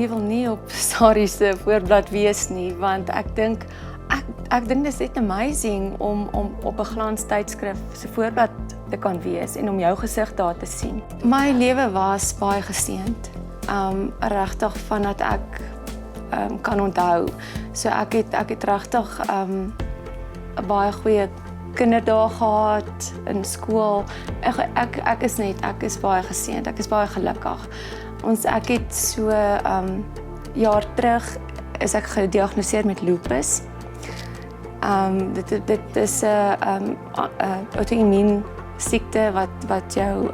wil nie op Sari se voorblad wees nie, want ek dink dit is net amazing om op 'n glanstydskrif se voorblad te kan wees en om jou gesig daar te sien. My lewe was baie geseënd. Regtig vandat ek kan onthou. So ek het regtig 'n baie goeie kinderdae gehad in skool. Ek is baie geseënd. Ek is baie gelukkig. Ek het so jaar terug is ek gediagnoseer met lupus. Dit is 'n auto-immuun siekte wat jou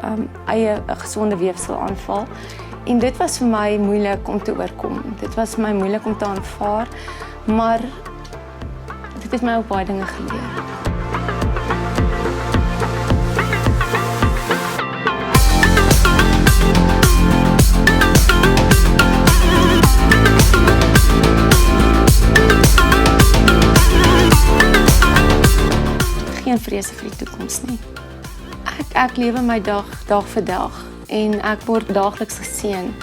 eie gesonde weefsel aanval. En dit was vir my moeilik om te oorkom. Dit was vir my moeilik om te aanvaar, maar dit het my ook baie dinge geleer. Geen vrese vir die toekoms nie. Ek lewe my dag vir dag en ek word daagliks geseën.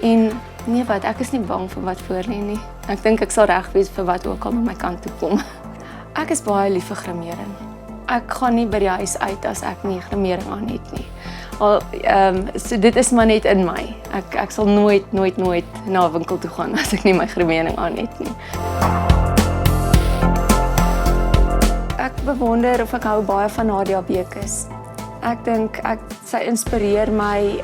En nee wat, ek is nie bang vir wat voor lê nie. Ek dink ek sal reg wees vir wat ook al aan my kant toe kom. Ek is baie lief vir grimering. Ek gaan nie by die huis uit as ek nie grimering aan het nie. So dit is maar net in my. Ek sal nooit na 'n winkel toe gaan as ek nie my grimering aan het nie. Ek bewonder of ek hou baie van Nadia Bekes. Ek dink sy inspireer my.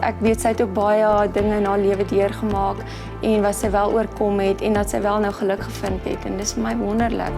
Ek weet sy het ook baie dinge in haar lewe deurgemaak en wat sy wel oorkom het en dat sy wel nou geluk gevind het en dis vir my wonderlik.